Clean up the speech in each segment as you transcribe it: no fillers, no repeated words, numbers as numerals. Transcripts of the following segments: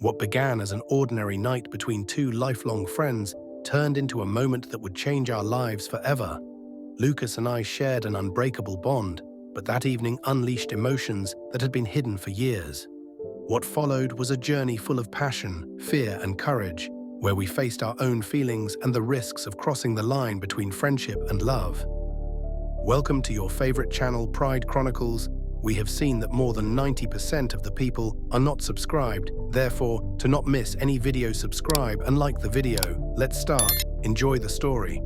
What began as an ordinary night between two lifelong friends turned into a moment that would change our lives forever. Lucas and I shared an unbreakable bond, but that evening unleashed emotions that had been hidden for years. What followed was a journey full of passion, fear, and courage, where we faced our own feelings and the risks of crossing the line between friendship and love. Welcome to your favorite channel, Pride Chronicles. We have seen that more than 90% of the people are not subscribed. Therefore, to not miss any video, subscribe and like the video. Let's start. Enjoy the story.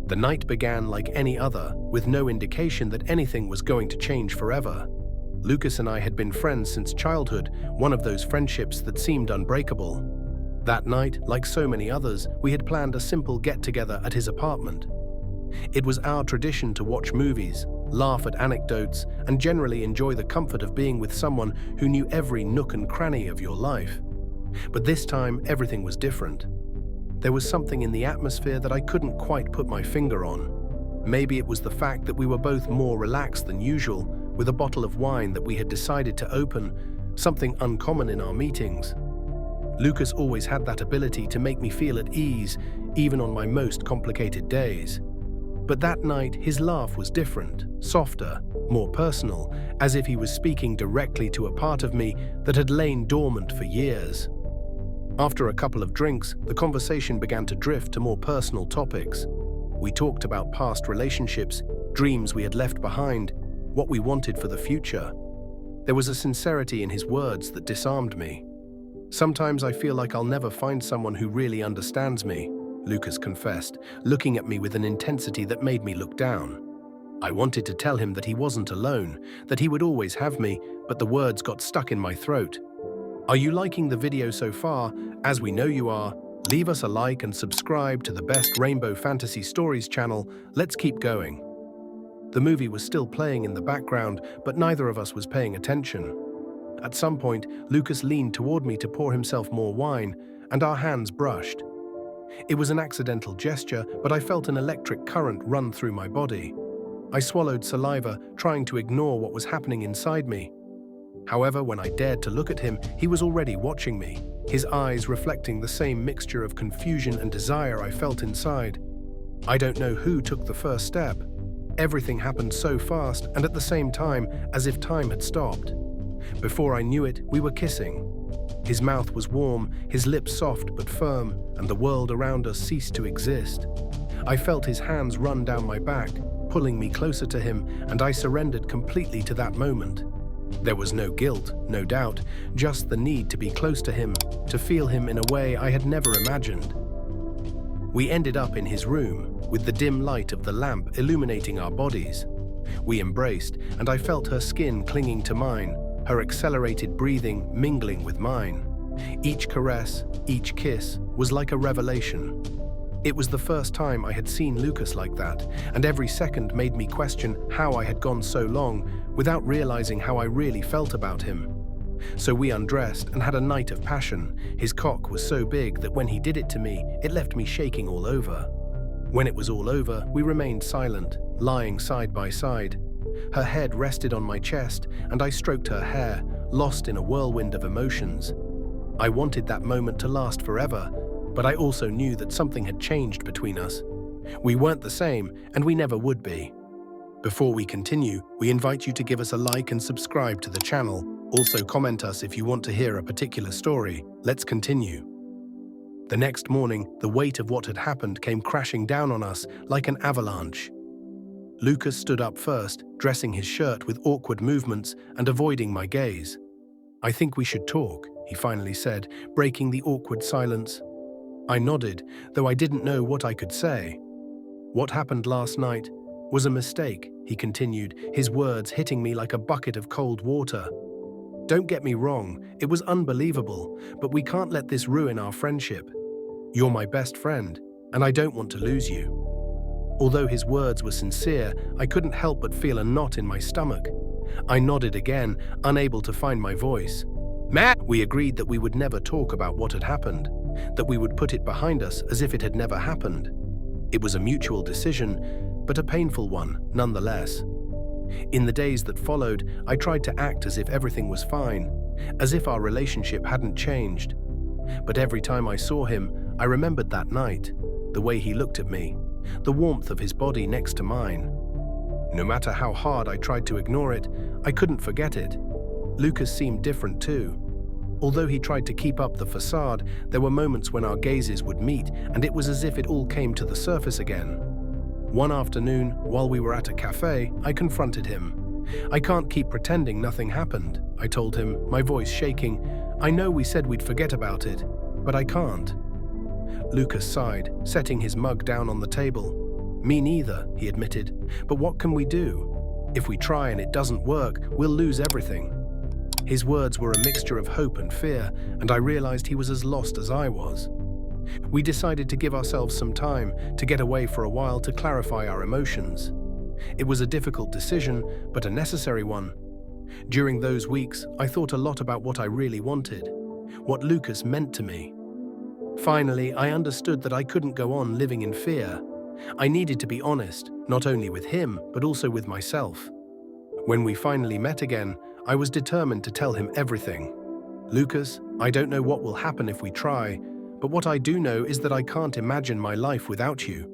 The night began like any other, with no indication that anything was going to change forever. Lucas and I had been friends since childhood, one of those friendships that seemed unbreakable. That night, like so many others, we had planned a simple get-together at his apartment. It was our tradition to watch movies, laugh at anecdotes, and generally enjoy the comfort of being with someone who knew every nook and cranny of your life. But this time, everything was different. There was something in the atmosphere that I couldn't quite put my finger on. Maybe it was the fact that we were both more relaxed than usual, with a bottle of wine that we had decided to open, something uncommon in our meetings. Lucas always had that ability to make me feel at ease, even on my most complicated days. But that night, his laugh was different, softer, more personal, as if he was speaking directly to a part of me that had lain dormant for years. After a couple of drinks, the conversation began to drift to more personal topics. We talked about past relationships, dreams we had left behind, what we wanted for the future. There was a sincerity in his words that disarmed me. "Sometimes I feel like I'll never find someone who really understands me," Lucas confessed, looking at me with an intensity that made me look down. I wanted to tell him that he wasn't alone, that he would always have me, but the words got stuck in my throat. Are you liking the video so far? As we know you are, leave us a like and subscribe to the best Rainbow Fantasy Stories channel. Let's keep going. The movie was still playing in the background, but neither of us was paying attention. At some point, Lucas leaned toward me to pour himself more wine, and our hands brushed. It was an accidental gesture, but I felt an electric current run through my body. I swallowed saliva, trying to ignore what was happening inside me. However, when I dared to look at him, he was already watching me, his eyes reflecting the same mixture of confusion and desire I felt inside. I don't know who took the first step. Everything happened so fast and at the same time, as if time had stopped. Before I knew it, we were kissing. His mouth was warm, his lips soft but firm, and the world around us ceased to exist. I felt his hands run down my back, pulling me closer to him, and I surrendered completely to that moment. There was no guilt, no doubt, just the need to be close to him, to feel him in a way I had never imagined. We ended up in his room, with the dim light of the lamp illuminating our bodies. We embraced, and I felt her skin clinging to mine, her accelerated breathing mingling with mine. Each caress, each kiss, was like a revelation. It was the first time I had seen Lucas like that, and every second made me question how I had gone so long without realizing how I really felt about him. So we undressed and had a night of passion. His cock was so big that when he did it to me, it left me shaking all over. When it was all over, we remained silent, lying side by side. Her head rested on my chest, and I stroked her hair, lost in a whirlwind of emotions. I wanted that moment to last forever, but I also knew that something had changed between us. We weren't the same, and we never would be. Before we continue, we invite you to give us a like and subscribe to the channel. Also comment us if you want to hear a particular story. Let's continue. The next morning, the weight of what had happened came crashing down on us like an avalanche. Lucas stood up first, dressing his shirt with awkward movements and avoiding my gaze. "I think we should talk," he finally said, breaking the awkward silence. I nodded, though I didn't know what I could say. "What happened last night was a mistake," he continued, his words hitting me like a bucket of cold water. "Don't get me wrong, it was unbelievable, but we can't let this ruin our friendship. You're my best friend, and I don't want to lose you." Although his words were sincere, I couldn't help but feel a knot in my stomach. I nodded again, unable to find my voice. "Matt!" We agreed that we would never talk about what had happened, that we would put it behind us as if it had never happened. It was a mutual decision, but a painful one, nonetheless. In the days that followed, I tried to act as if everything was fine. as if our relationship hadn't changed. But every time I saw him, I remembered that night, the way he looked at me, the warmth of his body next to mine. No matter how hard I tried to ignore it, I couldn't forget it. Lucas seemed different too. Although he tried to keep up the facade, there were moments when our gazes would meet, and it was as if it all came to the surface again. One afternoon, while we were at a cafe, I confronted him. "I can't keep pretending nothing happened," I told him, my voice shaking. "I know we said we'd forget about it, but I can't." Lucas sighed, setting his mug down on the table. "Me neither," he admitted. "But what can we do? If we try and it doesn't work, we'll lose everything." His words were a mixture of hope and fear, and I realized he was as lost as I was. We decided to give ourselves some time, to get away for a while to clarify our emotions. It was a difficult decision, but a necessary one. During those weeks, I thought a lot about what I really wanted, what Lucas meant to me. Finally, I understood that I couldn't go on living in fear. I needed to be honest, not only with him, but also with myself. When we finally met again, I was determined to tell him everything. "Lucas, I don't know what will happen if we try, but what I do know is that I can't imagine my life without you.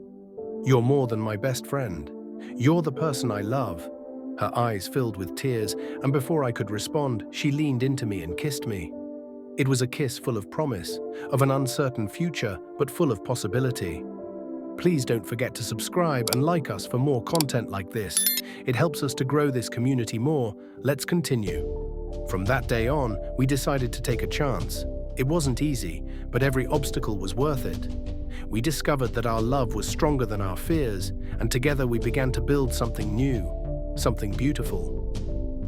You're more than my best friend. You're the person I love." Her eyes filled with tears, and before I could respond, she leaned into me and kissed me. It was a kiss full of promise, of an uncertain future, but full of possibility. Please don't forget to subscribe and like us for more content like this. It helps us to grow this community more. Let's continue. From that day on, we decided to take a chance. It wasn't easy, but every obstacle was worth it. We discovered that our love was stronger than our fears, and together we began to build something new, something beautiful.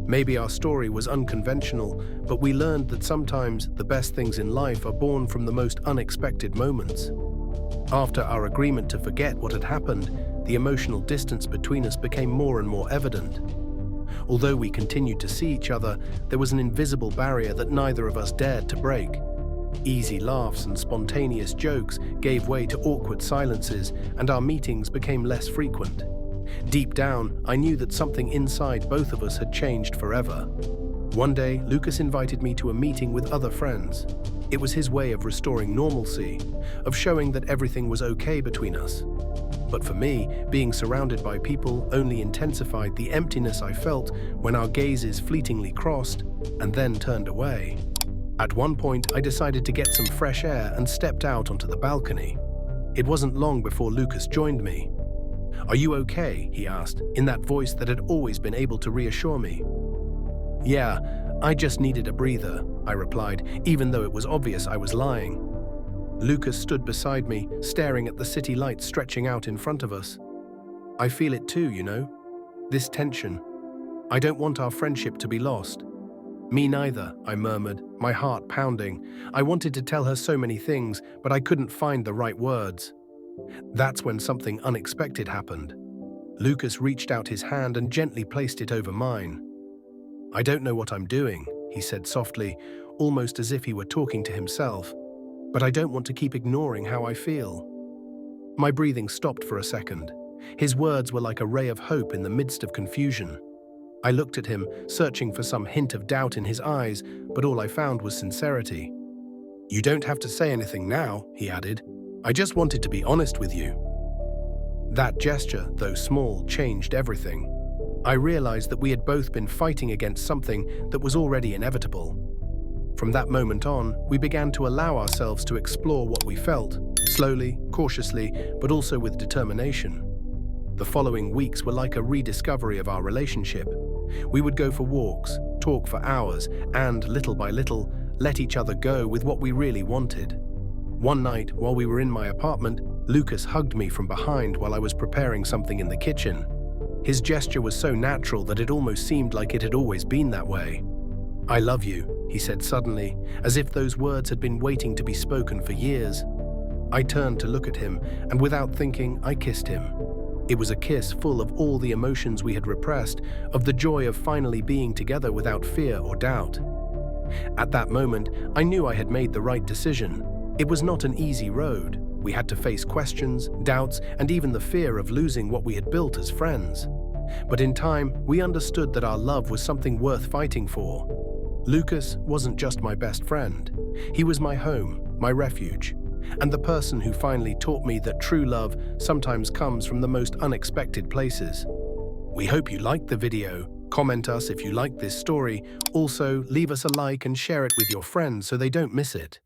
Maybe our story was unconventional, but we learned that sometimes the best things in life are born from the most unexpected moments. After our agreement to forget what had happened, the emotional distance between us became more and more evident. Although we continued to see each other, there was an invisible barrier that neither of us dared to break. Easy laughs and spontaneous jokes gave way to awkward silences, and our meetings became less frequent. Deep down, I knew that something inside both of us had changed forever. One day, Lucas invited me to a meeting with other friends. It was his way of restoring normalcy, of showing that everything was okay between us. But for me, being surrounded by people only intensified the emptiness I felt when our gazes fleetingly crossed and then turned away. At one point, I decided to get some fresh air and stepped out onto the balcony. It wasn't long before Lucas joined me. "Are you okay?" he asked, in that voice that had always been able to reassure me. "Yeah, I just needed a breather," I replied, even though it was obvious I was lying. Lucas stood beside me, staring at the city lights stretching out in front of us. "I feel it too, you know. This tension. I don't want our friendship to be lost." "Me neither," I murmured, my heart pounding. I wanted to tell her so many things, but I couldn't find the right words. That's when something unexpected happened. Lucas reached out his hand and gently placed it over mine. "I don't know what I'm doing," he said softly, almost as if he were talking to himself. "But I don't want to keep ignoring how I feel." My breathing stopped for a second. His words were like a ray of hope in the midst of confusion. I looked at him, searching for some hint of doubt in his eyes, but all I found was sincerity. "You don't have to say anything now," he added. "I just wanted to be honest with you." That gesture, though small, changed everything. I realized that we had both been fighting against something that was already inevitable. From that moment on, we began to allow ourselves to explore what we felt, slowly, cautiously, but also with determination. The following weeks were like a rediscovery of our relationship. We would go for walks, talk for hours, and, little by little, let each other go with what we really wanted. One night, while we were in my apartment, Lucas hugged me from behind while I was preparing something in the kitchen. His gesture was so natural that it almost seemed like it had always been that way. "I love you," he said suddenly, as if those words had been waiting to be spoken for years. I turned to look at him, and without thinking, I kissed him. It was a kiss full of all the emotions we had repressed, of the joy of finally being together without fear or doubt. At that moment, I knew I had made the right decision. It was not an easy road. We had to face questions, doubts, and even the fear of losing what we had built as friends. But in time, we understood that our love was something worth fighting for. Lucas wasn't just my best friend. He was my home, my refuge, and the person who finally taught me that true love sometimes comes from the most unexpected places. We hope you liked the video. Comment us if you liked this story. Also, leave us a like and share it with your friends so they don't miss it.